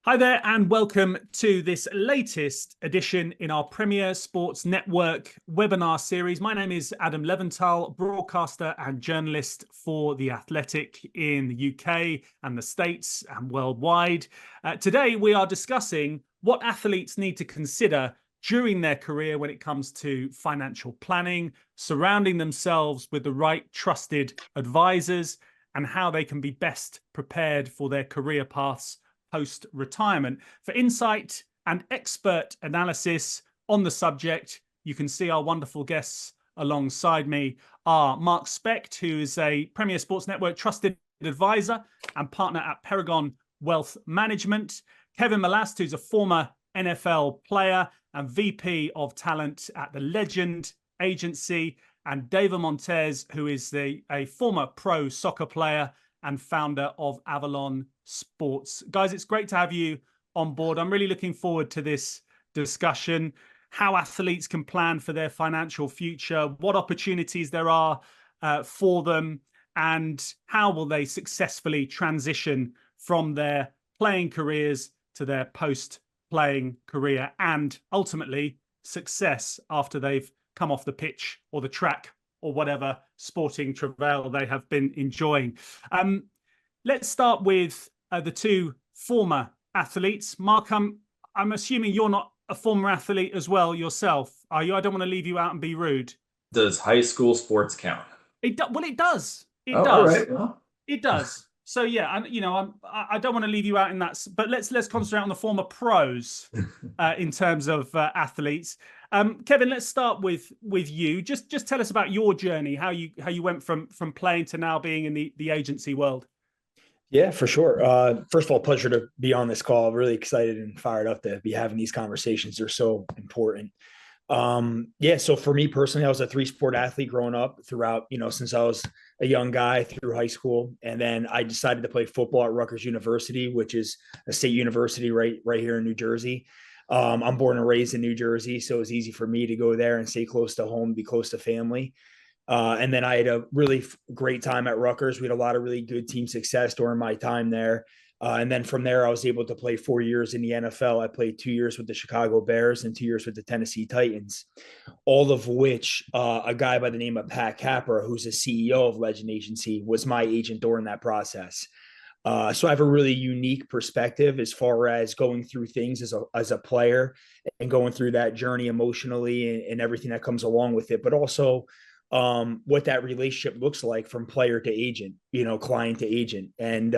Hi there, and welcome to this latest edition in our Premier Sports Network webinar series. My name is Adam Leventhal, broadcaster and journalist for The Athletic in the UK and the States and worldwide. Today, we are discussing what athletes need to consider during their career when it comes to financial planning, surrounding themselves with the right trusted advisors, and how they can be best prepared for their career paths post-retirement. For insight and expert analysis on the subject, you can see our wonderful guests alongside me are Marc Specht, who is a Premier Sports Network trusted advisor and partner at Paragon Wealth Management, Kevin Malast, who's a former NFL player and VP of talent at the Legend Agency, and Deiver Montes, who is a former pro soccer player and founder of Avalon Sports. Guys, it's great to have you on board. I'm really looking forward to this discussion, how athletes can plan for their financial future, what opportunities there are for them, and how will they successfully transition from their playing careers to their post-playing career and ultimately success after they've come off the pitch or the track or whatever sporting travail they have been enjoying. Let's start with the two former athletes. Marc, I'm assuming you're not a former athlete as well yourself, are you? I don't want to leave you out and be rude. Does high school sports count? Well, it does. It does. All right. Well. It does. So yeah, I don't want to leave you out in that, but let's concentrate on the former pros in terms of athletes. Kevin, let's start with you. Just tell us about your journey, how you went from playing to now being in the agency world. Yeah, for sure. First of all, pleasure to be on this call. Really excited and fired up to be having these conversations. They're so important. So for me personally, I was a 3-sport athlete growing up throughout, since I was a young guy through high school. And then I decided to play football at Rutgers University, which is a state university right here in New Jersey. I'm born and raised in New Jersey, so it was easy for me to go there and stay close to home, be close to family. And then I had a really great time at Rutgers. We had a lot of really good team success during my time there. And then from there, I was able to play 4 years in the NFL. I played 2 years with the Chicago Bears and 2 years with the Tennessee Titans, all of which a guy by the name of Pat Capra, who's the CEO of Legend Agency, was my agent during that process. So I have a really unique perspective as far as going through things as a player and going through that journey emotionally and everything that comes along with it, but also what that relationship looks like from player to agent, client to agent. And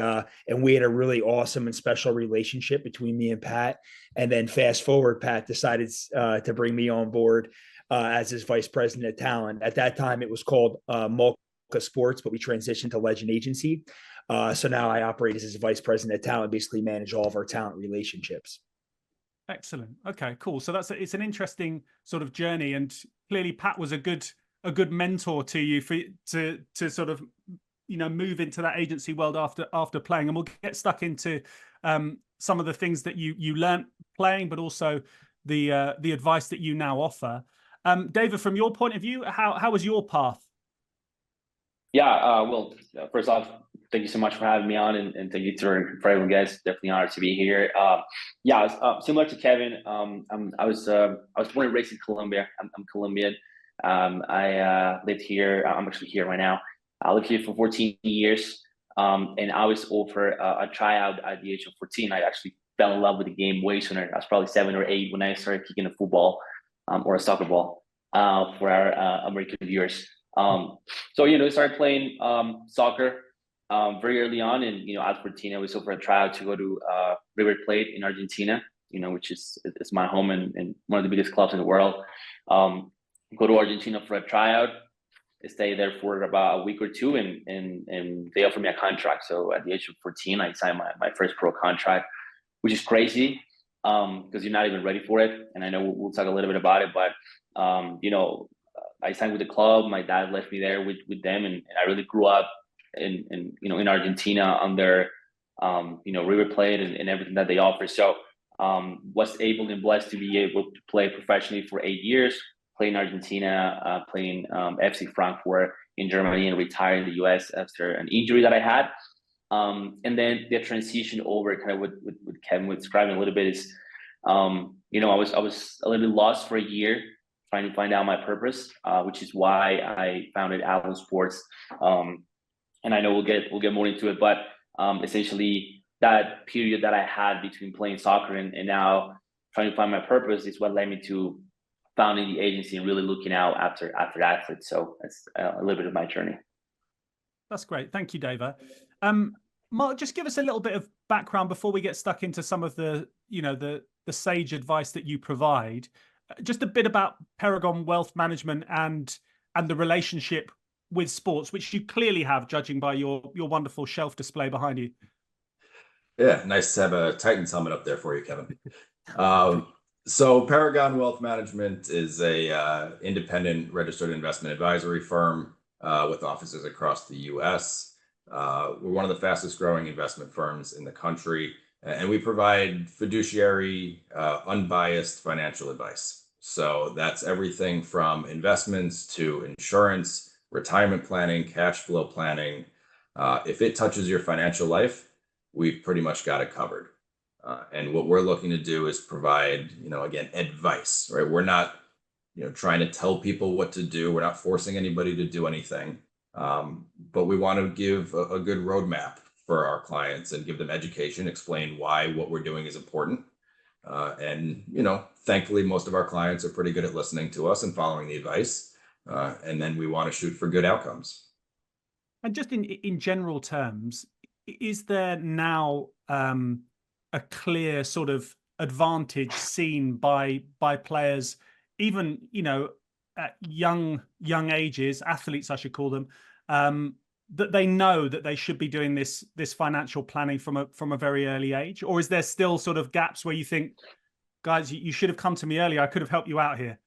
we had a really awesome and special relationship between me and Pat. And then fast forward, Pat decided to bring me on board as his vice president of talent. At that time, it was called Montes Sports, but we transitioned to Legend Agency. So now I operate as his vice president of talent, basically manage all of our talent relationships. Excellent. Okay, cool. So it's an interesting sort of journey, and clearly Pat was a good mentor to you to sort of move into that agency world after playing. And we'll get stuck into some of the things that you learned playing, but also the advice that you now offer. David, from your point of view, how was your path? Yeah, well, first off, thank you so much for having me on, and thank you for everyone, guys. Definitely honored to be here. Similar to Kevin, I was born and raised in Colombia. I'm Colombian. I lived here. I'm actually here right now. I lived here for 14 years, and I was offered a tryout at the age of 14. I actually fell in love with the game way sooner. I was probably 7 or 8 when I started kicking a football or a soccer ball for our American viewers. I started playing soccer very early on, and at 14, I was offered a tryout to go to River Plate in Argentina, which is my home and one of the biggest clubs in the world. Go to Argentina for a tryout, stay there for about a week or two, and they offered me a contract. So at the age of 14, I signed my first pro contract, which is crazy because you're not even ready for it. And I know we'll talk a little bit about it, but I signed with the club. My dad left me there with them, and I really grew up in Argentina under River Plate and everything that they offer. So was able and blessed to be able to play professionally for 8 years. Playing Argentina, playing FC Frankfurt in Germany, and retired in the US after an injury that I had. And then the transition over, kind of what Kevin was describing a little bit, is you know, I was a little bit lost for a year trying to find out my purpose, which is why I founded Allen Sports. And I know we'll get more into it, but essentially that period that I had between playing soccer and now trying to find my purpose is what led me to founding the agency and really looking out after athletes. So that's a little bit of my journey. That's great. Thank you, Deiver. Marc, just give us a little bit of background before we get stuck into some of the, you know, the sage advice that you provide. Just a bit about Paragon Wealth Management and the relationship with sports, which you clearly have, judging by your wonderful shelf display behind you. Yeah, nice to have a Titans helmet up there for you, Kevin. So Paragon Wealth Management is a independent registered investment advisory firm with offices across the U.S. We're one of the fastest growing investment firms in the country, and we provide fiduciary, unbiased financial advice. So that's everything from investments to insurance, retirement planning, cash flow planning. If it touches your financial life, we've pretty much got it covered. And what we're looking to do is provide, you know, again, advice, right? We're not, you know, trying to tell people what to do. We're not forcing anybody to do anything. But we want to give a good roadmap for our clients and give them education, explain why what we're doing is important. And, you know, thankfully, most of our clients are pretty good at listening to us and following the advice. And then we want to shoot for good outcomes. And just in general terms, is there now a clear sort of advantage seen by players, even, you know, at young ages, athletes I should call them, that they know that they should be doing this financial planning from a very early age? Or is there still sort of gaps where you think, guys, you should have come to me earlier, I could have helped you out here?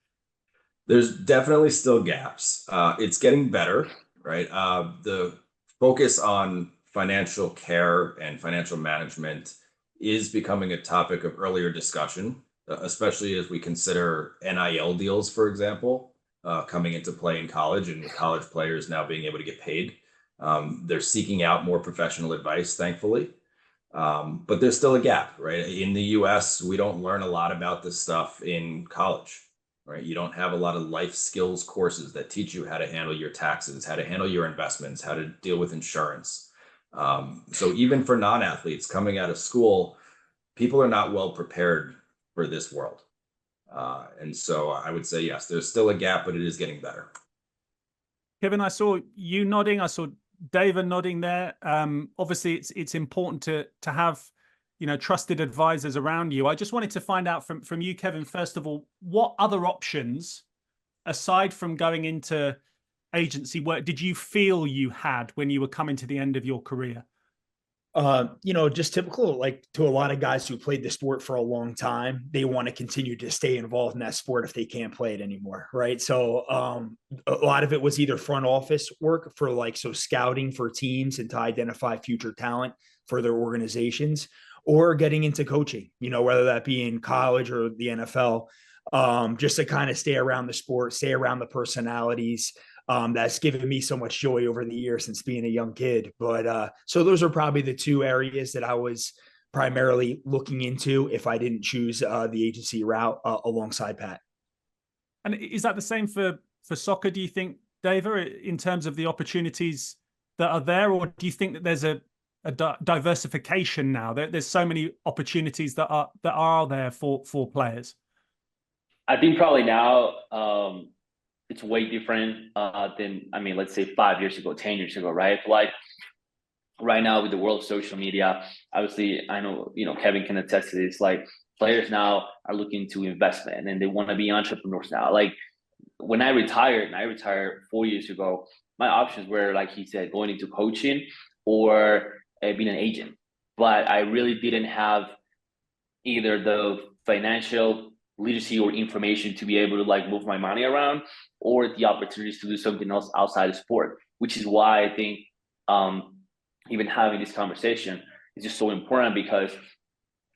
There's definitely still gaps. It's getting better, right? The focus on financial care and financial management is becoming a topic of earlier discussion, especially as we consider NIL deals, for example, coming into play in college, and with college players now being able to get paid. They're seeking out more professional advice, thankfully. But there's still a gap, right? In the US, we don't learn a lot about this stuff in college, right? You don't have a lot of life skills courses that teach you how to handle your taxes, how to handle your investments, how to deal with insurance. So even for non-athletes coming out of school, people are not well prepared for this world. And so I would say, yes, there's still a gap, but it is getting better. Kevin, I saw you nodding. I saw Deiver nodding there. Obviously, it's important to have, you know, trusted advisors around you. I just wanted to find out from you, Kevin, first of all, what other options, aside from going into agency work, did you feel you had when you were coming to the end of your career? You know, just typical, like to a lot of guys who played the sport for a long time, they want to continue to stay involved in that sport if they can't play it anymore. Right. So a lot of it was either front office work for scouting for teams and to identify future talent for their organizations, or getting into coaching, you know, whether that be in college or the NFL, just to kind of stay around the sport, stay around the personalities. That's given me so much joy over the years since being a young kid. But so those are probably the two areas that I was primarily looking into if I didn't choose the agency route alongside Pat. And is that the same for soccer, do you think, Deiver, in terms of the opportunities that are there? Or do you think that there's a diversification now? There's so many opportunities that are there for players. I think probably now it's way different than, I mean, let's say 5 years ago, 10 years ago, right? Like right now with the world of social media, obviously, I know, you know, Kevin can attest to this, like players now are looking to investment and they want to be entrepreneurs now. Like when I retired, and I retired 4 years ago, my options were, like he said, going into coaching or being an agent. But I really didn't have either the financial literacy or information to be able to like move my money around, or the opportunities to do something else outside of sport, which is why I think even having this conversation is just so important, because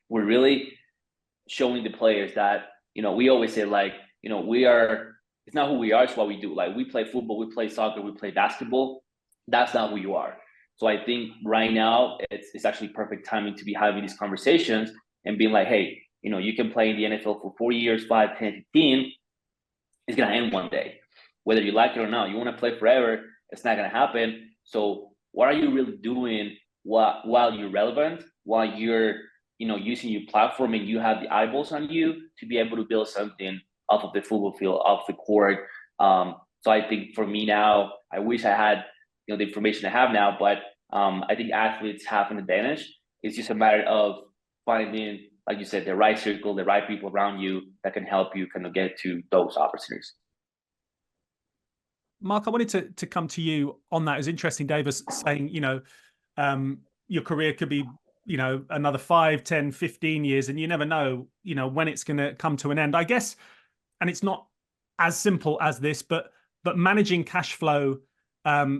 we're really showing the players that, you know, we always say like, you know, it's not who we are, it's what we do. Like we play football, we play soccer, we play basketball. That's not who you are. So I think right now it's actually perfect timing to be having these conversations and being like, hey, you can play in the NFL for 4 years, 5, 10, 15. It's going to end one day, whether you like it or not. You want to play forever, it's not going to happen. So what are you really doing while you're relevant, while you're, using your platform and you have the eyeballs on you to be able to build something off of the football field, off the court. So I think for me now, I wish I had, the information I have now, but I think athletes have an advantage. It's just a matter of finding, like you said, the right circle, the right people around you that can help you kind of get to those opportunities. Marc, I wanted to come to you on that. It was interesting, Deiver saying, your career could be, another 5, 10, 15 years, and you never know, when it's going to come to an end, I guess. And it's not as simple as this, but managing cash flow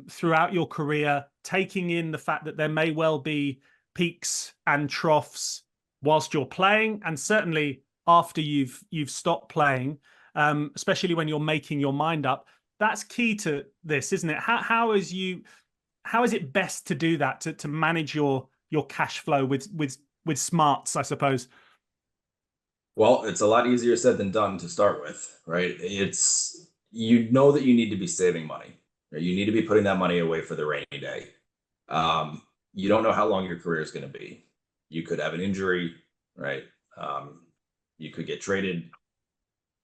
throughout your career, taking in the fact that there may well be peaks and troughs whilst you're playing, and certainly after you've stopped playing, especially when you're making your mind up. That's key to this, isn't it? How is it best to do that, to manage your cash flow with smarts, I suppose? Well, it's a lot easier said than done to start with, right? It's, that you need to be saving money. Right? You need to be putting that money away for the rainy day. You don't know how long your career is going to be. You could have an injury, right? You could get traded.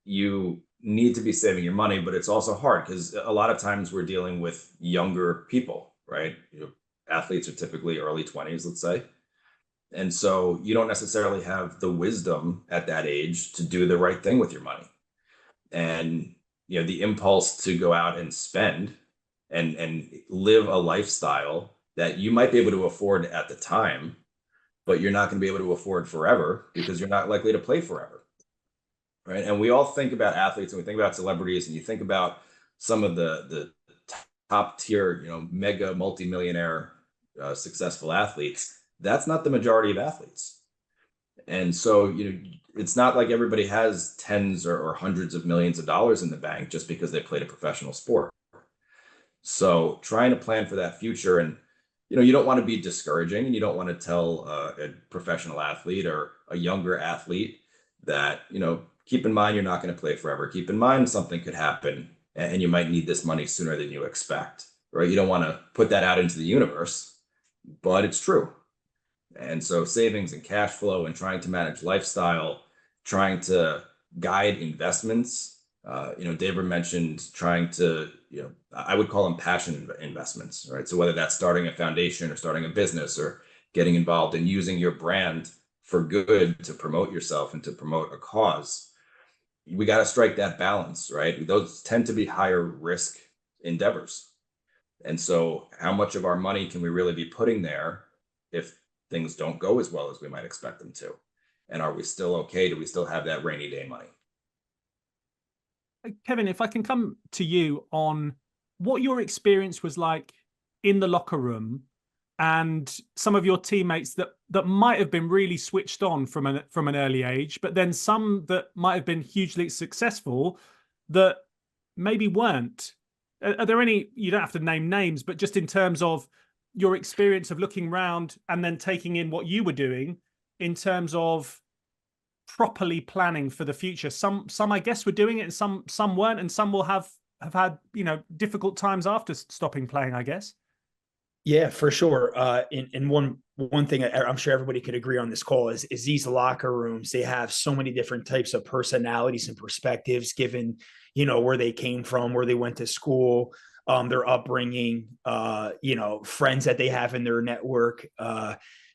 You need to be saving your money, but it's also hard because a lot of times we're dealing with younger people, right? Athletes are typically early 20s, let's say. And so you don't necessarily have the wisdom at that age to do the right thing with your money. And, the impulse to go out and spend and live a lifestyle that you might be able to afford at the time, but you're not going to be able to afford forever because you're not likely to play forever. Right. And we all think about athletes and we think about celebrities, and you think about some of the top tier, mega multimillionaire successful athletes. That's not the majority of athletes. And so, it's not like everybody has tens or hundreds of millions of dollars in the bank just because they played a professional sport. So trying to plan for that future, and, you don't want to be discouraging, and you don't want to tell a professional athlete or a younger athlete that, keep in mind, you're not going to play forever. Keep in mind something could happen and you might need this money sooner than you expect, right? You don't want to put that out into the universe, but it's true. And so savings and cash flow and trying to manage lifestyle, trying to guide investments. Deiver mentioned trying to, I would call them passion investments, right? So whether that's starting a foundation or starting a business or getting involved in using your brand for good to promote yourself and to promote a cause, we got to strike that balance, right? Those tend to be higher risk endeavors. And so how much of our money can we really be putting there if things don't go as well as we might expect them to? And are we still okay? Do we still have that rainy day money? Kevin, if I can come to you on what your experience was like in the locker room and some of your teammates that might have been really switched on from an early age, but then some that might have been hugely successful that maybe weren't. Are there any, you don't have to name names, but just in terms of your experience of looking around and then taking in what you were doing in terms of properly planning for the future? Some I guess were doing it, and some weren't, and some will have had, difficult times after stopping playing, I guess. Yeah, for sure. And one thing I'm sure everybody could agree on this call is these locker rooms, they have so many different types of personalities and perspectives given, where they came from, where they went to school, their upbringing, friends that they have in their network.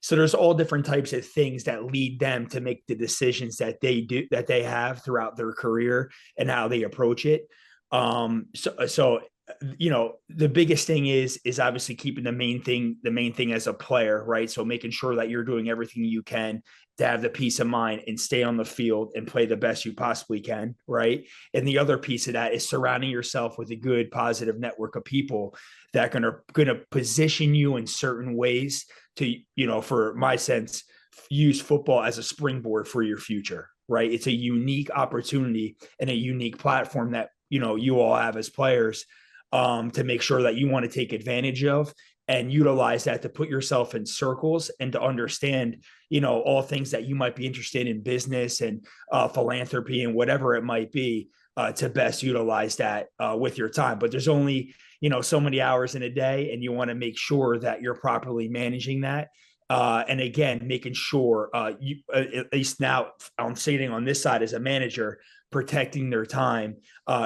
So there's all different types of things that lead them to make the decisions that they have throughout their career and how they approach it. So the biggest thing is obviously keeping the main thing as a player, right? So making sure that you're doing everything you can to have the peace of mind and stay on the field and play the best you possibly can, right? And the other piece of that is surrounding yourself with a good, positive network of people that are going to position you in certain ways to, for my sense, use football as a springboard for your future, right? It's a unique opportunity and a unique platform that, you all have as players, to make sure that you want to take advantage of and utilize that to put yourself in circles and to understand, all things that you might be interested in business and philanthropy and whatever it might be, to best utilize that with your time. But there's only, so many hours in a day, and you want to make sure that you're properly managing that. And again, making sure you, at least now I'm sitting on this side as a manager, protecting their time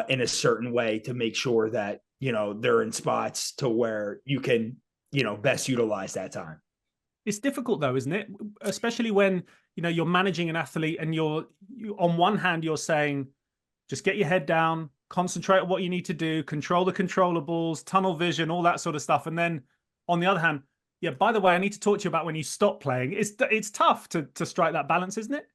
in a certain way to make sure that, they're in spots to where you can, best utilize that time. It's difficult though, isn't it? Especially when, you're managing an athlete and you on one hand, you're saying, just get your head down, concentrate on what you need to do, control the controllables, tunnel vision, all that sort of stuff. And then on the other hand, yeah, by the way, I need to talk to you about when you stop playing. It's tough to strike that balance, isn't it?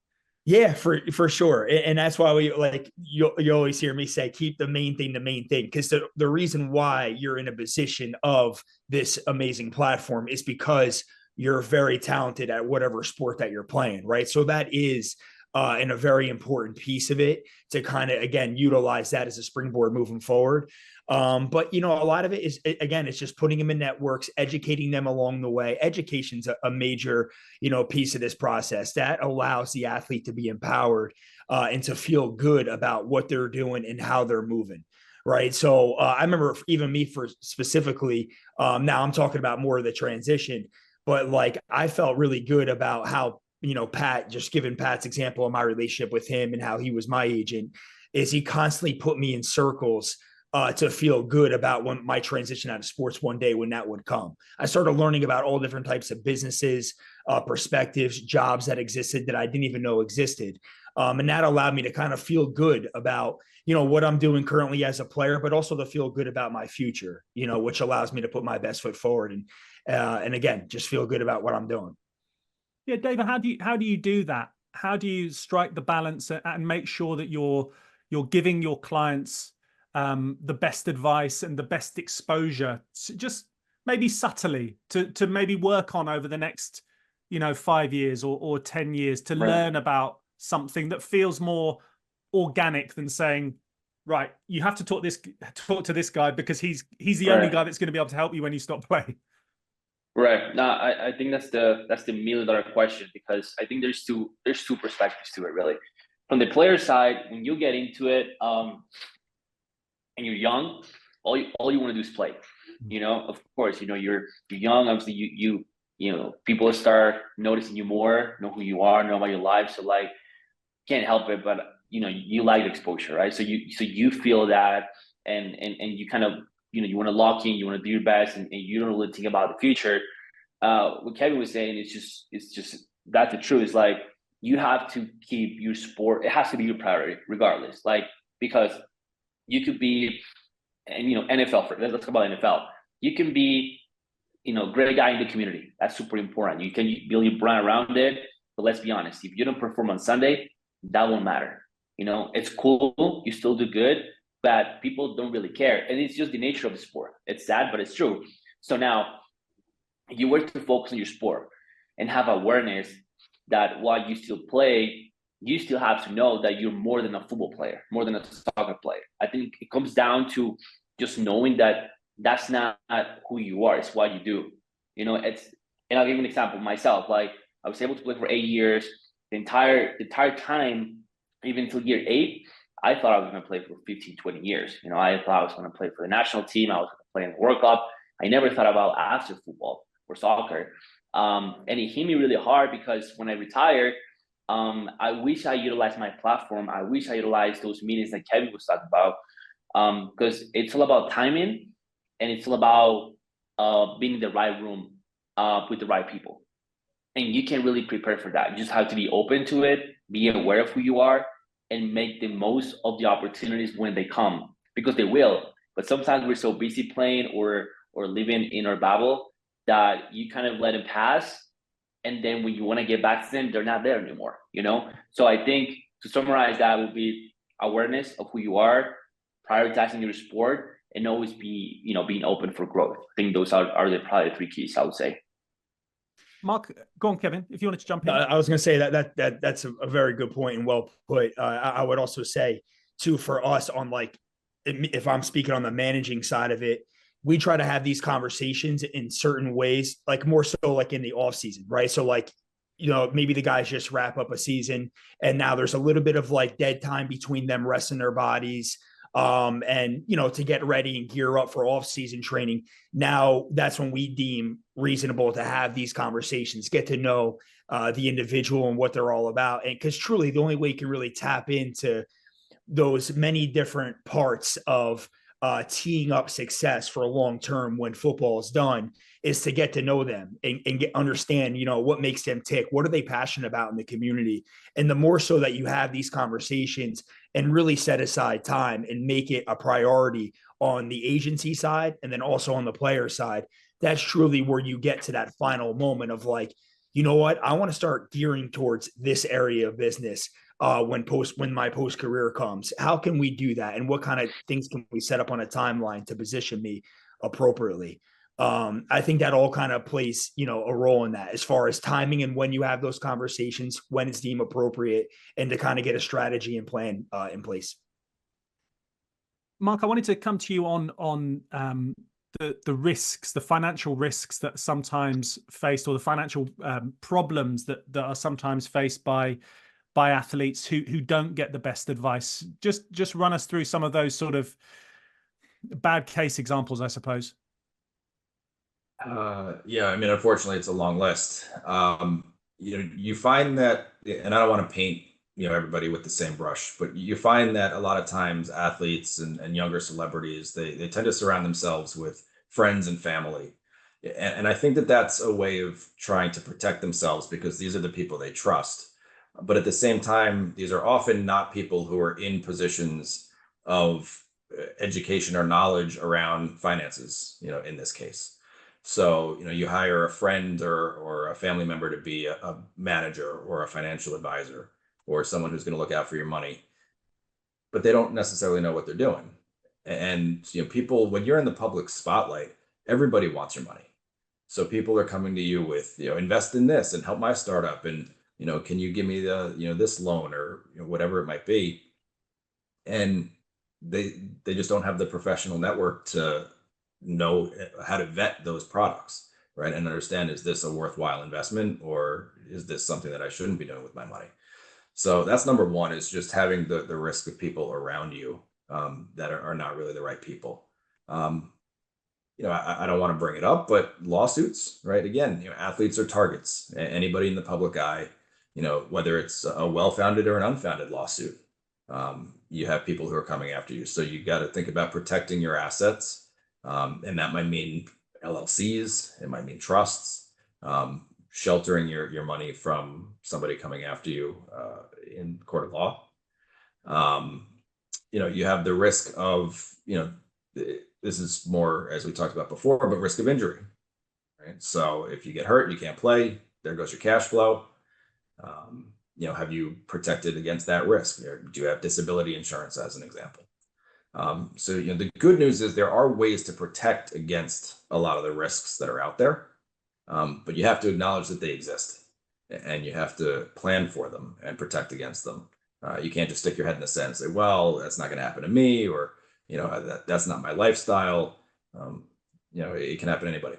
Yeah, for sure. And that's why you always hear me say, keep the main thing, because the reason why you're in a position of this amazing platform is because you're very talented at whatever sport that you're playing, right? So that is and a very important piece of it to kind of, again, utilize that as a springboard moving forward. But, a lot of it is, again, it's just putting them in networks, educating them along the way. Education's a major, piece of this process that allows the athlete to be empowered and to feel good about what they're doing and how they're moving. Right. So I remember even me for specifically, now I'm talking about more of the transition, but like I felt really good about how, Pat, just giving Pat's example of my relationship with him and how he was my agent, is he constantly put me in circles to feel good about when my transition out of sports one day, when that would come. I started learning about all different types of businesses, perspectives, jobs that existed that I didn't even know existed. And that allowed me to kind of feel good about, what I'm doing currently as a player, but also to feel good about my future, which allows me to put my best foot forward and again, just feel good about what I'm doing. Yeah, Deiver, how do you do that? How do you strike the balance and make sure that you're giving your clients the best advice and the best exposure, just maybe subtly to maybe work on over the next 5 years or 10 years to learn about something that feels more organic than saying, right, you have to talk to this guy because he's the only guy that's going to be able to help you when you stop playing. Right. No, I think that's the $1 million question, because I think there's two perspectives to it, really. From the player side, when you get into it, and you're young, all you want to do is play. Of course, you're young. Obviously, you people start noticing you more, know who you are, know about your life. So like, can't help it, but you like exposure, right? So you feel that, and you kind of you want to lock in, you want to do your best, and you don't really think about the future. What Kevin was saying, it's just that's the truth. It's like you have to keep your sport. It has to be your priority, regardless. Like, because you could be, and NFL. Let's talk about NFL. You can be, great guy in the community. That's super important. You can build your brand around it. But let's be honest, if you don't perform on Sunday, that won't matter. It's cool. You still do good, but people don't really care. And it's just the nature of the sport. It's sad, but it's true. So now, if you were to focus on your sport and have awareness that while you still play, you still have to know that you're more than a football player, more than a soccer player. I think it comes down to just knowing that that's not who you are, it's what you do. And I'll give you an example. Myself, like, I was able to play for 8 years. The entire time, even until year 8, I thought I was going to play for 15, 20 years. I thought I was going to play for the national team. I was going to play in the World Cup. I never thought about after football or soccer. And it hit me really hard, because when I retired, I wish I utilized my platform. I wish I utilized those meetings that Kevin was talking about, because it's all about timing, and it's all about being in the right room with the right people. And you can really prepare for that. You just have to be open to it, be aware of who you are, and make the most of the opportunities when they come, because they will. But sometimes we're so busy playing or living in our bubble that you kind of let them pass. And then when you want to get back to them, they're not there anymore, So I think, to summarize, that would be awareness of who you are, prioritizing your sport, and always be, being open for growth. I think those are probably the 3 keys, I would say. Marc, go on, Kevin, if you wanted to jump in. I was going to say that's a very good point and well put. I would also say too, for us, on like, if I'm speaking on the managing side of it, we try to have these conversations in certain ways, like more so like in the off season, right? So like, maybe the guys just wrap up a season and now there's a little bit of like dead time between them resting their bodies, and to get ready and gear up for off-season training. Now that's when we deem reasonable to have these conversations, get to know the individual and what they're all about. And because truly the only way you can really tap into those many different parts of teeing up success for a long term when football is done is to get to know them and understand, what makes them tick. What are they passionate about in the community? And the more so that you have these conversations and really set aside time and make it a priority on the agency side and then also on the player side, that's truly where you get to that final moment of like, you know what, I want to start gearing towards this area of business when my post career comes. How can we do that? And what kind of things can we set up on a timeline to position me appropriately? I think that all kind of plays, a role in that as far as timing and when you have those conversations, when it's deemed appropriate, and to kind of get a strategy and plan in place. Marc, I wanted to come to you on the risks, the financial risks that sometimes faced, or the financial problems that are sometimes faced by athletes who don't get the best advice. Just run us through some of those sort of bad case examples, I suppose. Yeah, I mean, unfortunately, it's a long list. You find that, and I don't want to paint, everybody with the same brush, but you find that a lot of times athletes and younger celebrities, they tend to surround themselves with friends and family. And I think that that's a way of trying to protect themselves because these are the people they trust. But at the same time, these are often not people who are in positions of education or knowledge around finances, in this case. So, you hire a friend or a family member to be a manager or a financial advisor or someone who's going to look out for your money, but they don't necessarily know what they're doing. And, people, when you're in the public spotlight, everybody wants your money. So people are coming to you with, invest in this and help my startup. And, can you give me this loan or whatever it might be? And they just don't have the professional network to know how to vet those products, right? And understand, is this a worthwhile investment or is this something that I shouldn't be doing with my money? So that's number one, is just having the risk of people around you that are not really the right people. I don't want to bring it up, but lawsuits, right? Again, athletes are targets. Anybody in the public eye, whether it's a well-founded or an unfounded lawsuit, you have people who are coming after you. So you got to think about protecting your assets. And that might mean LLCs, it might mean trusts, sheltering your money from somebody coming after you in court of law. You have the risk of, this is more, as we talked about before, but risk of injury, right? So if you get hurt, you can't play, there goes your cash flow. Have you protected against that risk? Do you have disability insurance, as an example? So the good news is there are ways to protect against a lot of the risks that are out there, but you have to acknowledge that they exist, and you have to plan for them and protect against them. You can't just stick your head in the sand and say, well, that's not going to happen to me, or that's not my lifestyle. It can happen to anybody.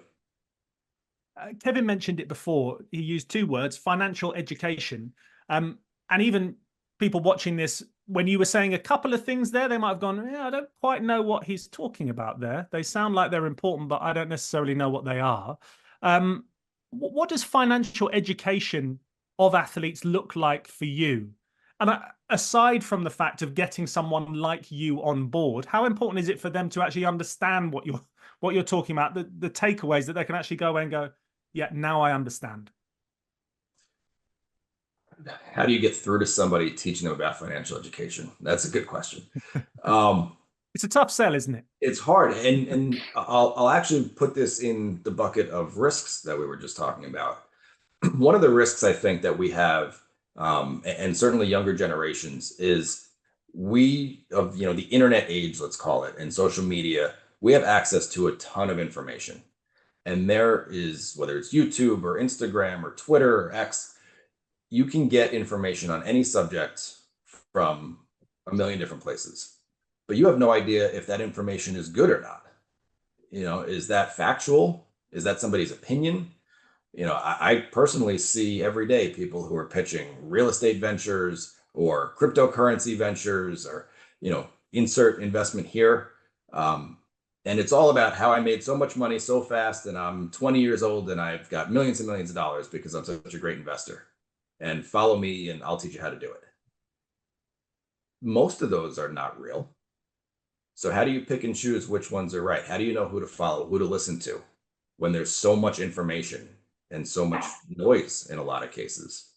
Kevin mentioned it before. He used two words: financial education, and even people watching this, when you were saying a couple of things there, they might have gone, I don't quite know what he's talking about there. They sound like they're important, but I don't necessarily know what they are. What does financial education of athletes look like for you? And aside from the fact of getting someone like you on board, how important is it for them to actually understand what you're talking about, the takeaways that they can actually go away and go, yeah, now I understand? How do you get through to somebody teaching them about financial education? That's a good question. It's a tough sell, isn't it? It's hard. And I'll actually put this in the bucket of risks that we were just talking about. One of the risks I think that we have, and certainly younger generations, is the internet age, let's call it, and social media, we have access to a ton of information. And there is, whether it's YouTube or Instagram or Twitter or X, you can get information on any subject from a million different places, but you have no idea if that information is good or not. Is that factual? Is that somebody's opinion? I personally see every day people who are pitching real estate ventures or cryptocurrency ventures or, insert investment here. And it's all about how I made so much money so fast, and I'm 20 years old and I've got millions and millions of dollars because I'm such a great investor. And follow me and I'll teach you how to do it. Most of those are not real. So how do you pick and choose which ones are right? How do you know who to follow, who to listen to when there's so much information and so much noise in a lot of cases?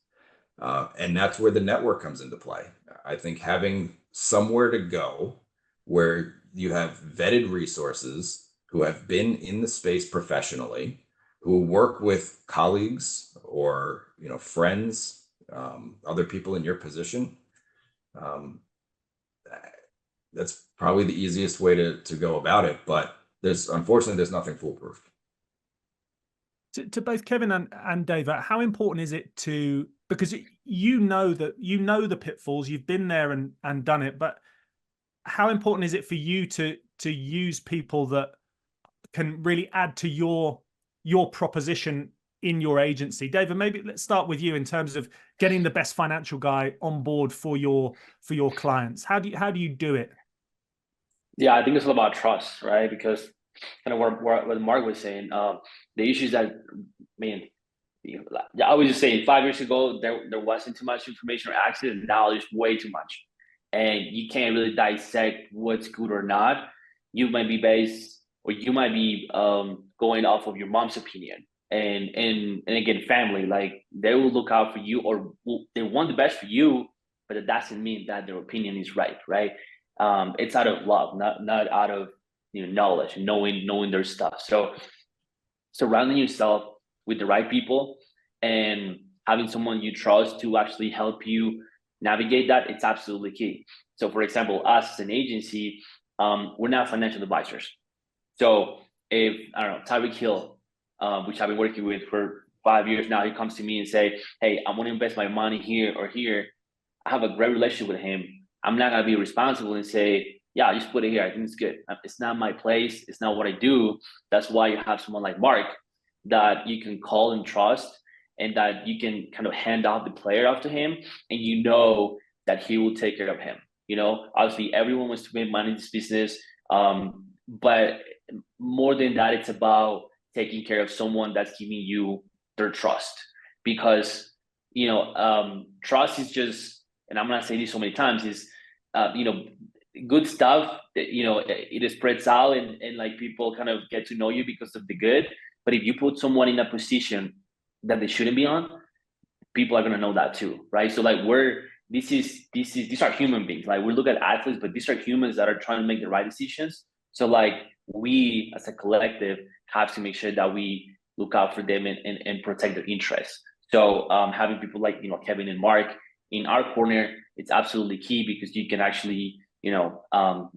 And that's where the network comes into play. I think having somewhere to go where you have vetted resources who have been in the space professionally, who work with colleagues or friends, other people in your position. That's probably the easiest way to go about it. But unfortunately there's nothing foolproof. To both Kevin and Deiver, how important is it because the pitfalls, you've been there and done it, but how important is it for you to use people that can really add to your proposition in your agency? Deiver, maybe let's start with you in terms of getting the best financial guy on board for your clients. How do you do it? Yeah, I think it's all about trust, right? Because kind of what Marc was saying, the issues that, I was just saying 5 years ago, there wasn't too much information or access, and now there's way too much. And you can't really dissect what's good or not. You might be going off of your mom's opinion. And again, family, like they will look out for you, or they want the best for you, but it doesn't mean that their opinion is right? It's out of love, not out of knowledge and knowing their stuff. So surrounding yourself with the right people and having someone you trust to actually help you navigate that, it's absolutely key. So for example, us as an agency, we're not financial advisors. So if, I don't know, Tyreek Hill, which I've been working with for 5 years now, he comes to me and say, hey, I want to invest my money here or here. I have a great relationship with him. I'm not going to be responsible and say, yeah, just put it here. I think it's good. It's not my place. It's not what I do. That's why you have someone like Marc that you can call and trust, and that you can kind of hand off the player off to him, and that he will take care of him. Obviously everyone wants to make money in this business. But more than that, it's about taking care of someone that's giving you their trust, because, trust is just, and I'm going to say this so many times, is, good stuff, it spreads out and like people kind of get to know you because of the good. But if you put someone in a position that they shouldn't be on, people are going to know that too, right? So like these are human beings. Like we look at athletes, but these are humans that are trying to make the right decisions. So like we as a collective have to make sure that we look out for them and protect their interests. So having people like, Kevin and Marc in our corner, it's absolutely key, because you can actually,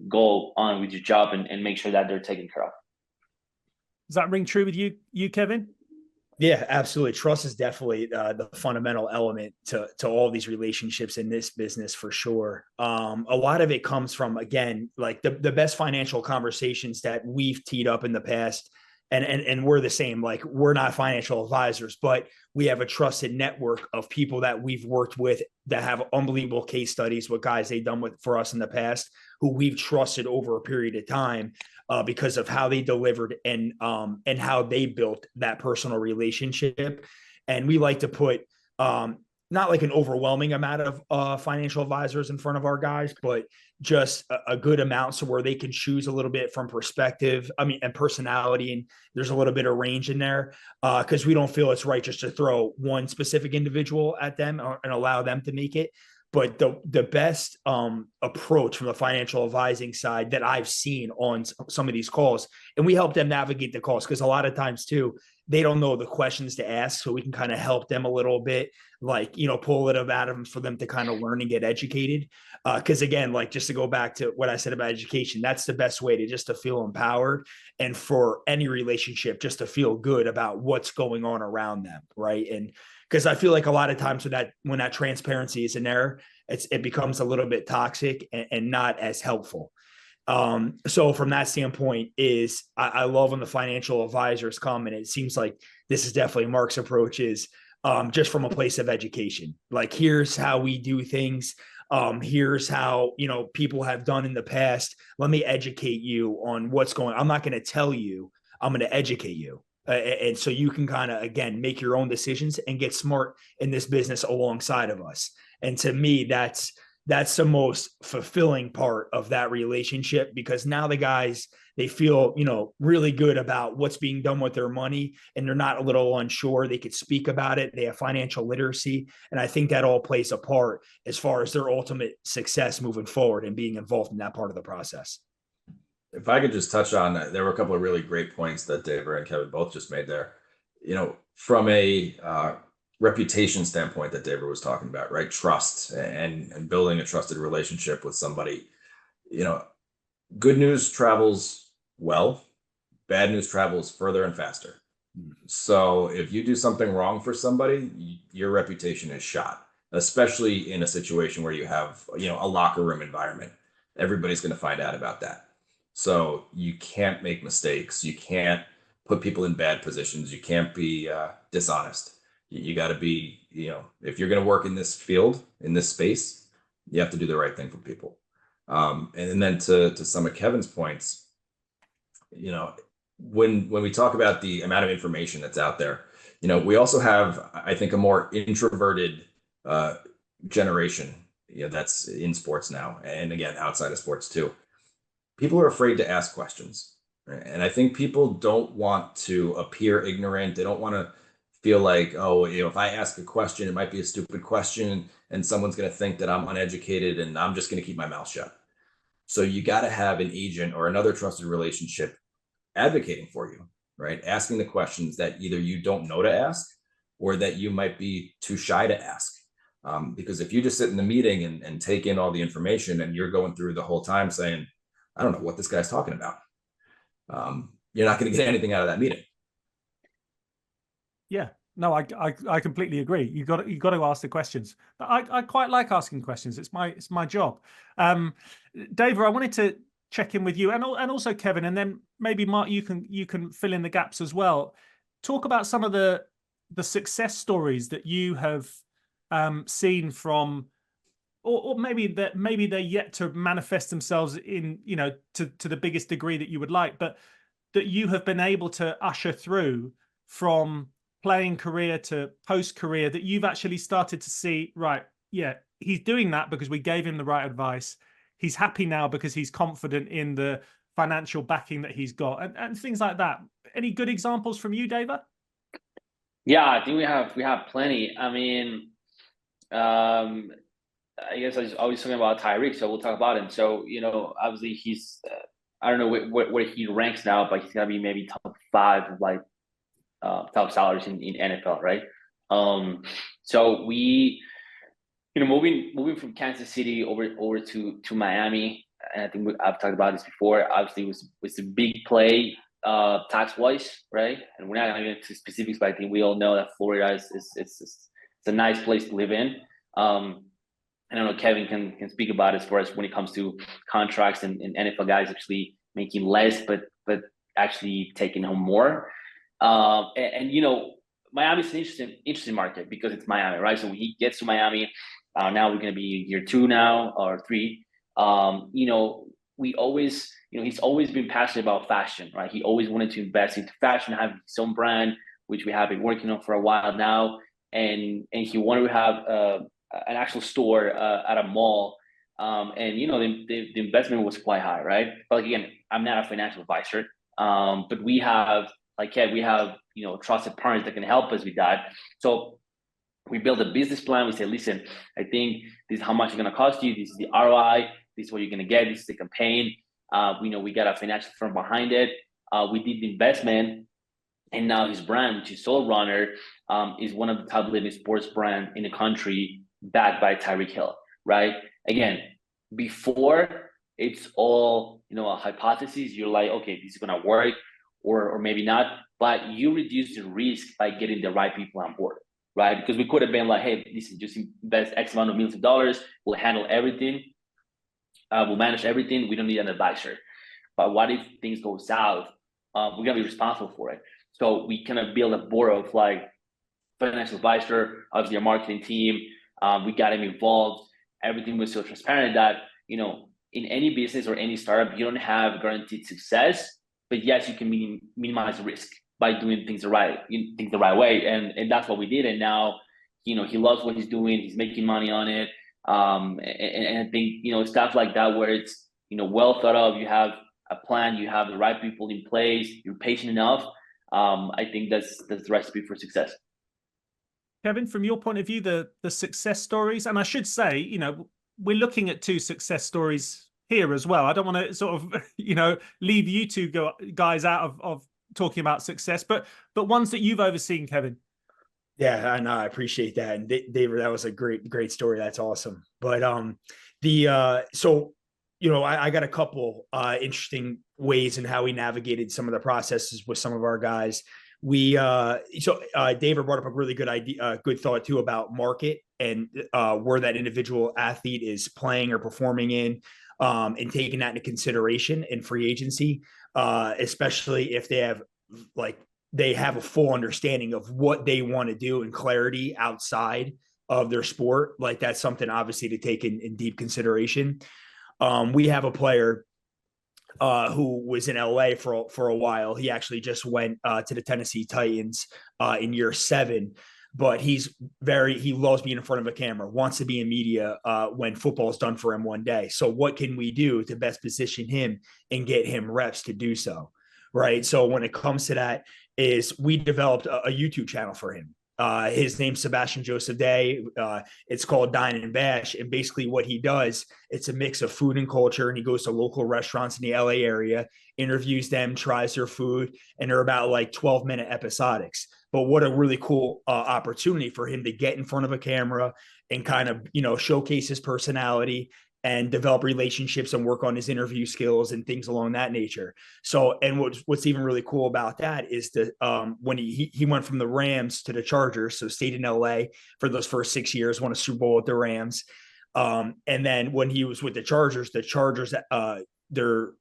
go on with your job and make sure that they're taken care of. Does that ring true with you, Kevin? Yeah, absolutely. Trust is definitely the fundamental element to all these relationships in this business, for sure. A lot of it comes from, again, like the best financial conversations that we've teed up in the past. And we're the same. Like, we're not financial advisors, but we have a trusted network of people that we've worked with that have unbelievable case studies with guys they've done for us in the past, who we've trusted over a period of time because of how they delivered and how they built that personal relationship. And we like to put not like an overwhelming amount of financial advisors in front of our guys, but just a good amount, so where they can choose a little bit from perspective, and personality, and there's a little bit of range in there, because we don't feel it's right just to throw one specific individual at them and allow them to make it. But the best approach from the financial advising side that I've seen on some of these calls, and we help them navigate the calls, because a lot of times too, they don't know the questions to ask. So we can kind of help them a little bit, like, pull it out of them for them to kind of learn and get educated. Because again, like, just to go back to what I said about education, that's the best way to feel empowered, and for any relationship just to feel good about what's going on around them. Right. And because I feel like a lot of times when that transparency is in there, it becomes a little bit toxic and not as helpful. So from that standpoint is I love when the financial advisors come, and it seems like this is definitely Marc's approach is just from a place of education. Like, here's how we do things. Here's how, people have done in the past. Let me educate you on what's going on. I'm not going to tell you, I'm going to educate you. And so you can kind of, again, make your own decisions and get smart in this business alongside of us. And to me, that's the most fulfilling part of that relationship, because now the guys, they feel, really good about what's being done with their money, and they're not a little unsure. They could speak about it. They have financial literacy. And I think that all plays a part as far as their ultimate success moving forward and being involved in that part of the process. If I could just touch on, there were a couple of really great points that Deiver and Kevin both just made there. From a reputation standpoint that Deiver was talking about, right? Trust and building a trusted relationship with somebody. Good news travels well, bad news travels further and faster. So if you do something wrong for somebody, your reputation is shot, especially in a situation where you have, a locker room environment. Everybody's going to find out about that. So you can't make mistakes. You can't put people in bad positions. You can't be dishonest. You got to be, if you're going to work in this field, in this space, you have to do the right thing for people. And then to some of Kevin's points, when we talk about the amount of information that's out there, we also have, I think, a more introverted generation, that's in sports now, and again, outside of sports too. People are afraid to ask questions. Right? And I think people don't want to appear ignorant. They don't want to feel like, oh, if I ask a question, it might be a stupid question and someone's going to think that I'm uneducated and I'm just going to keep my mouth shut. So you got to have an agent or another trusted relationship advocating for you, right? Asking the questions that either you don't know to ask or that you might be too shy to ask. Because if you just sit in the meeting and take in all the information and you're going through the whole time saying, I don't know what this guy's talking about, you're not going to get anything out of that meeting. Yeah, no, I completely agree. You got to ask the questions. I quite like asking questions. It's my job. Deiver, I wanted to check in with you and also Kevin, and then maybe Marc, you can fill in the gaps as well. Talk about some of the success stories that you have seen from, or maybe they're yet to manifest themselves in, to the biggest degree that you would like, but that you have been able to usher through from playing career to post career, that you've actually started to see, right, yeah, he's doing that because we gave him the right advice. He's happy now because he's confident in the financial backing that he's got, and things like that. Any good examples from you, Deiver? Yeah, I think we have plenty. I mean, I guess I was talking about Tyreek, so we'll talk about him. So, obviously he's, I don't know where he ranks now, but he's gonna be maybe top 5 of like top salaries in NFL, right? So we, moving from Kansas City over to Miami, and I think I've talked about this before. Obviously, it was a big play tax wise, right? And we're not gonna get into specifics, but I think we all know that Florida is it's a nice place to live in. I don't know, Kevin can speak about it as far as when it comes to contracts and NFL guys actually making less, but actually taking home more. Miami's an interesting market because it's Miami, right? So when he gets to Miami, now we're going to be year 2 now or 3. We always, he's always been passionate about fashion, right? He always wanted to invest into fashion, have his own brand, which we have been working on for a while now. And he wanted to have an actual store at a mall. The investment was quite high, right? But again, I'm not a financial advisor, but we have, we have, trusted partners that can help us with that. So we build a business plan. We say, listen, I think this is how much it's going to cost you. This is the ROI. This is what you're going to get. This is the campaign. We got a financial firm behind it. We did the investment. And now his brand, which is Soul Runner, is one of the top living sports brands in the country, backed by Tyreek Hill, right? Again, before it's all, a hypothesis. You're like, okay, this is going to work or maybe not, but you reduce the risk by getting the right people on board, right? Because we could have been like, hey, listen, just invest X amount of millions of dollars. We'll handle everything. we'll manage everything. We don't need an advisor. But what if things go south? We're gonna be responsible for it. So we kind of build a board of like financial advisor, obviously a marketing team. We got him involved. Everything was so transparent that, you know, in any business or any startup, you don't have guaranteed success, but yes, you can minimize risk by doing things the right way. And that's what we did. And now, you know, he loves what he's doing. He's making money on it. And I think, you know, stuff like that, where it's, you know, well thought of, you have a plan, you have the right people in place, you're patient enough. I think that's the recipe for success. Kevin, from your point of view, the success stories, and I should say, you know, we're looking at 2 success stories here as well. I don't want to sort of, you know, leave you 2 guys out of talking about success, but ones that you've overseen, Kevin. Yeah, I appreciate that. And Deiver, that was a great story. That's awesome. But so, you know, I got a couple interesting ways in how we navigated some of the processes with some of our guys. Deiver brought up a really good idea, good thought too, about market and where that individual athlete is playing or performing in, and taking that into consideration in free agency, especially if they have a full understanding of what they want to do and clarity outside of their sport. Like, that's something obviously to take in deep consideration. We have a player who was in LA for a while. He actually just went to the Tennessee Titans in year 7, but he loves being in front of a camera, wants to be in media when football is done for him one day. So what can we do to best position him and get him reps to do so? Right. So when it comes to that, is we developed a YouTube channel for him. His name's Sebastian Joseph Day. It's called Dine and Bash. And basically what he does, it's a mix of food and culture. And he goes to local restaurants in the LA area, interviews them, tries their food, and they're about like 12-minute episodics. But what a really cool opportunity for him to get in front of a camera and kind of, you know, showcase his personality and develop relationships and work on his interview skills and things along that nature. So, and what's even really cool about that is that when he went from the Rams to the Chargers, so stayed in LA for those first 6 years, won a Super Bowl with the Rams. And then when he was with the Chargers, their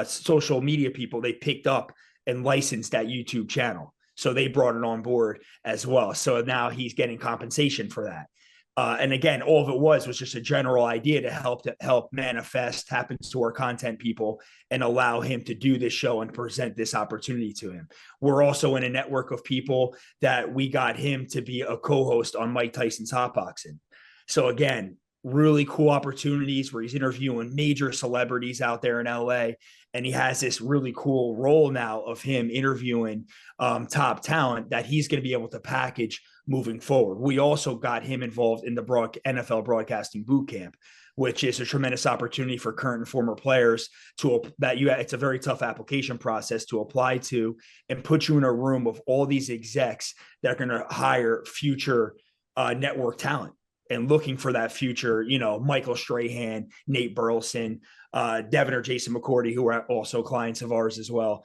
social media people, they picked up and licensed that YouTube channel. So they brought it on board as well. So now he's getting compensation for that. And again, all of it was just a general idea to help manifest, happens to our content people, and allow him to do this show and present this opportunity to him. We're also in a network of people that we got him to be a co-host on Mike Tyson's Hot Boxing. So again, really cool opportunities where he's interviewing major celebrities out there in LA. And he has this really cool role now of him interviewing top talent that he's going to be able to package moving forward. We also got him involved in the NFL broadcasting boot camp, which is a tremendous opportunity for current and former players it's a very tough application process to apply to, and put you in a room of all these execs that are going to hire future network talent and looking for that future, you know, Michael Strahan, Nate Burleson, Devin or Jason McCourty, who are also clients of ours as well,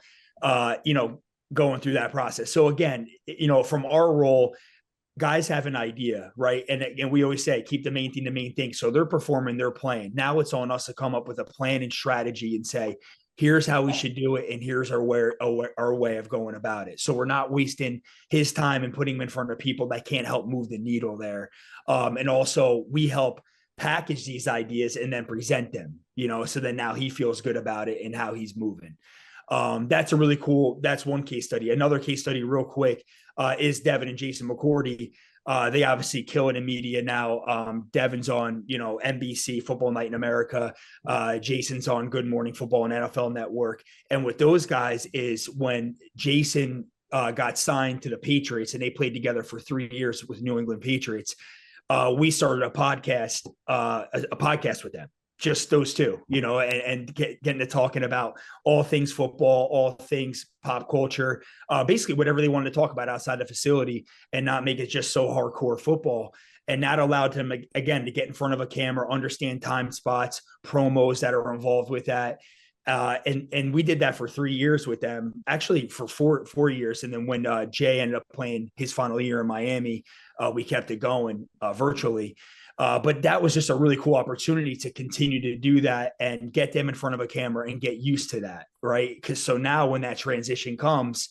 you know, going through that process. So again, you know, from our role, guys have an idea, right? And we always say, keep the main thing. So they're performing, they're playing. Now it's on us to come up with a plan and strategy and say, here's how we should do it, and here's our way of going about it. So we're not wasting his time and putting him in front of people that can't help move the needle there. And also we help package these ideas and then present them, you know, so that now he feels good about it and how he's moving. That's one case study. Another case study real quick is Devin and Jason McCourty. They obviously kill it in media now. Devin's on, you know, NBC Football Night in America. Jason's on Good Morning Football and NFL Network. And with those guys is when Jason got signed to the Patriots and they played together for 3 years with New England Patriots. We started a podcast with them. Just those two, you know, and getting to talking about all things football, all things pop culture, basically whatever they wanted to talk about outside the facility, and not make it just so hardcore football. And that allowed them, again, to get in front of a camera, understand time spots, promos that are involved with that. And we did that for 3 years with them, actually for four years. And then when Jay ended up playing his final year in Miami, we kept it going virtually. But that was just a really cool opportunity to continue to do that and get them in front of a camera and get used to that, right? Because so now when that transition comes,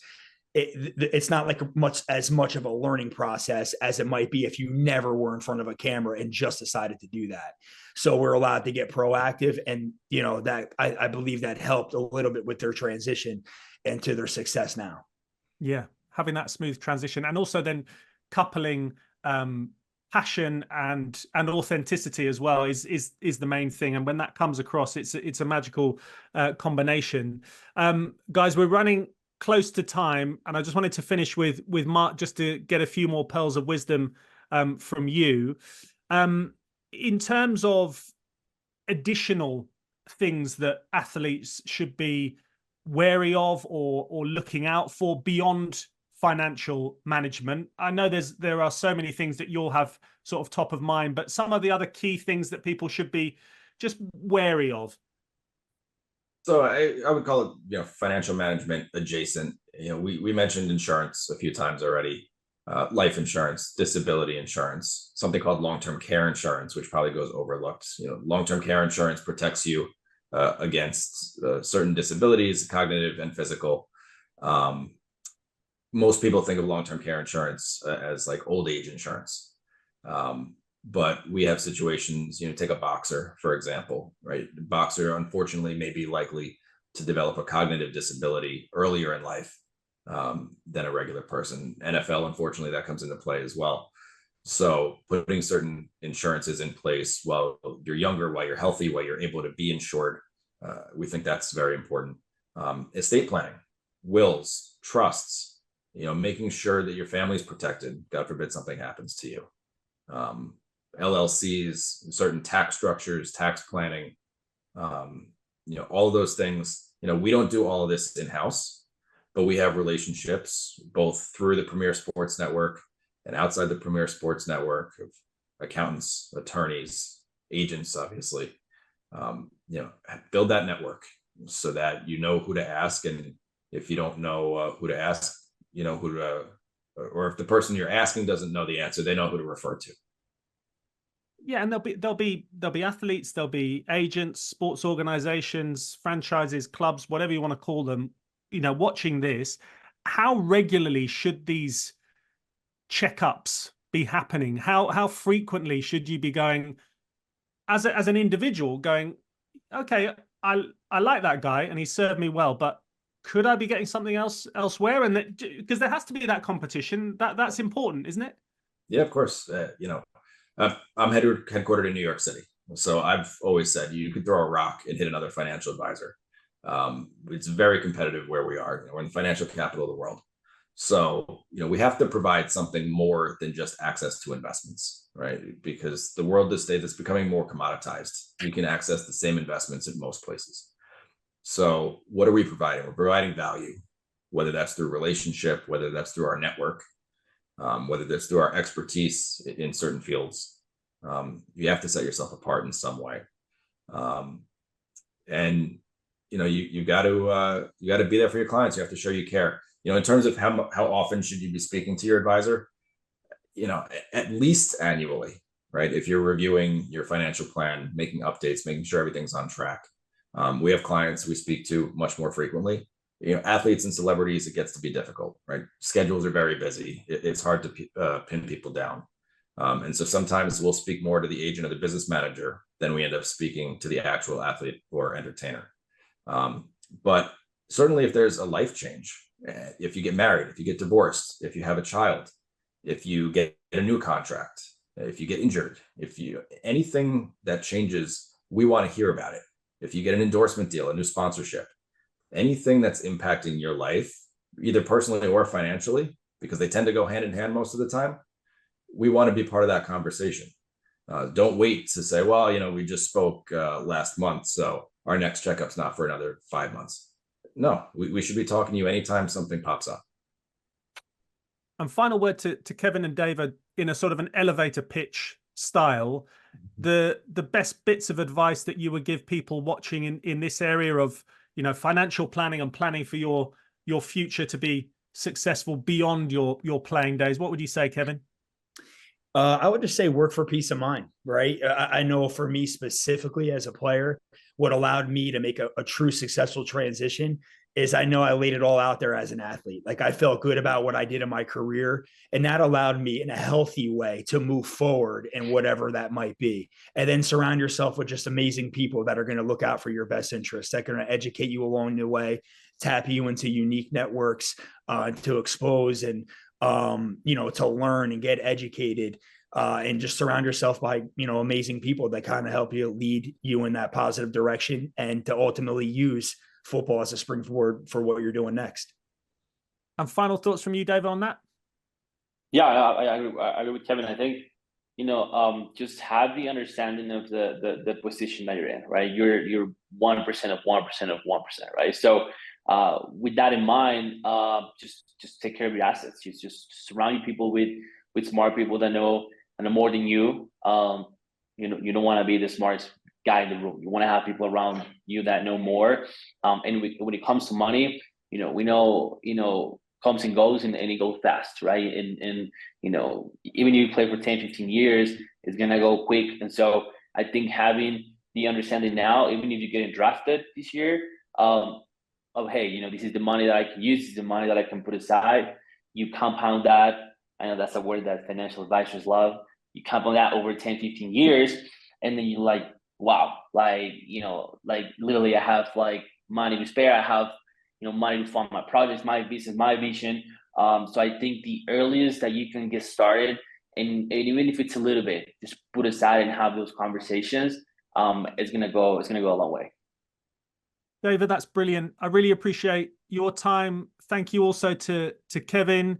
it's not like as much of a learning process as it might be if you never were in front of a camera and just decided to do that. So we're allowed to get proactive, and that I believe that helped a little bit with their transition and to their success now. Yeah, having that smooth transition, and also then coupling passion and authenticity as well is the main thing. And when that comes across, it's a magical combination. Guys, we're running close to time, and I just wanted to finish with Marc, just to get a few more pearls of wisdom from you. In terms of additional things that athletes should be wary of or looking out for beyond financial management. I know there are so many things that you'll have sort of top of mind, but some of the other key things that people should be just wary of. So I would call it, financial management adjacent. We mentioned insurance a few times already. Life insurance, disability insurance, something called long-term care insurance, which probably goes overlooked. Long-term care insurance protects you against certain disabilities, cognitive and physical. Most people think of long-term care insurance as like old age insurance. But we have situations, take a boxer, for example, right? The boxer, unfortunately, may be likely to develop a cognitive disability earlier in life than a regular person. NFL, unfortunately, that comes into play as well. So putting certain insurances in place while you're younger, while you're healthy, while you're able to be insured, we think that's very important. Estate planning, wills, trusts, making sure that your family's protected. God forbid something happens to you. LLCs, certain tax structures, tax planning, all of those things. We don't do all of this in-house, but we have relationships both through the Premier Sports Network and outside the Premier Sports Network of accountants, attorneys, agents, obviously. Build that network so that you know who to ask, and if you don't know who to ask, who to, or if the person you're asking doesn't know the answer, they know who to refer to. Yeah, and there'll be athletes, there'll be agents, sports organizations, franchises, clubs, whatever you want to call them, watching this. How regularly should these checkups be happening? How frequently should you be going as an individual, going, okay, I like that guy and he served me well, but could I be getting something else elsewhere? And because there has to be that competition, that's important, isn't it? Yeah, of course. I'm headquartered in New York City. So I've always said you could throw a rock and hit another financial advisor. It's very competitive where we are. We're in the financial capital of the world. So, we have to provide something more than just access to investments, right? Because the world these days is becoming more commoditized. You can access the same investments in most places. So what are we providing? We're providing value, whether that's through relationship, whether that's through our network, whether that's through our expertise in certain fields. You have to set yourself apart in some way. And you got to be there for your clients. You have to show you care. In terms of how often should you be speaking to your advisor? At least annually, right? If you're reviewing your financial plan, making updates, making sure everything's on track. We have clients we speak to much more frequently. Athletes and celebrities, it gets to be difficult, right? Schedules are very busy. It's hard to pin people down. And so sometimes we'll speak more to the agent or the business manager than we end up speaking to the actual athlete or entertainer. But certainly if there's a life change, if you get married, if you get divorced, if you have a child, if you get a new contract, if you get injured, anything that changes, we want to hear about it. If you get an endorsement deal, a new sponsorship, anything that's impacting your life, either personally or financially, because they tend to go hand in hand most of the time, we want to be part of that conversation. Don't wait to say, well, we just spoke last month, so our next checkup's not for another 5 months. No, we should be talking to you anytime something pops up. And final word to Kevin and Deiver in a sort of an elevator pitch style, the best bits of advice that you would give people watching in this area of financial planning and planning for your future to be successful beyond your playing days. What would you say, Kevin? I would just say work for peace of mind, right? I know for me specifically as a player, what allowed me to make a true successful transition is I know I laid it all out there as an athlete. Like I felt good about what I did in my career, and that allowed me in a healthy way to move forward in whatever that might be. And then surround yourself with just amazing people that are going to look out for your best interests, that are going to educate you along the way, tap you into unique networks to expose and to learn and get educated, and just surround yourself by, amazing people that kind of help you lead you in that positive direction and to ultimately use football as a springboard for what you're doing next. And final thoughts from you, Deiver, on that? Yeah, I agree with Kevin. I think, just have the understanding of the position that you're in, right? You're 1% of 1% of 1%, right? So with that in mind, just take care of your assets. Just surround your people with smart people that know more than you. You don't want to be the smartest guy in the room. You want to have people around you that know more. And when it comes to money, we know comes and goes, and it goes fast, right? And even if you play for 10, 15 years, it's gonna go quick. And so I think having the understanding now, even if you're getting drafted this year, of hey, this is the money that I can use, this is the money that I can put aside. You compound that. I know that's a word that financial advisors love. You compound that over 10, 15 years, and then you're like, wow, like literally I have like money to spare. I have money to fund my projects, my business, my vision. So I think the earliest that you can get started, and even if it's a little bit, just put aside and have those conversations, it's gonna go a long way. Deiver, that's brilliant. I really appreciate your time. Thank you also to Kevin,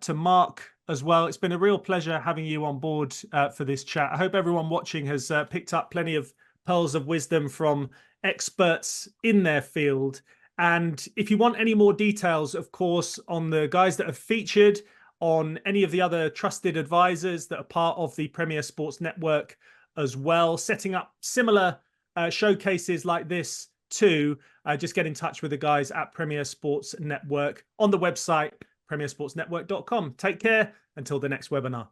to Marc as well. It's been a real pleasure having you on board for this chat. I hope everyone watching has picked up plenty of pearls of wisdom from experts in their field. And if you want any more details, of course, on the guys that have featured, on any of the other trusted advisors that are part of the Premier Sports Network as well, setting up similar showcases like this too, just get in touch with the guys at Premier Sports Network on the website, premiersportsnetwork.com. Take care until the next webinar.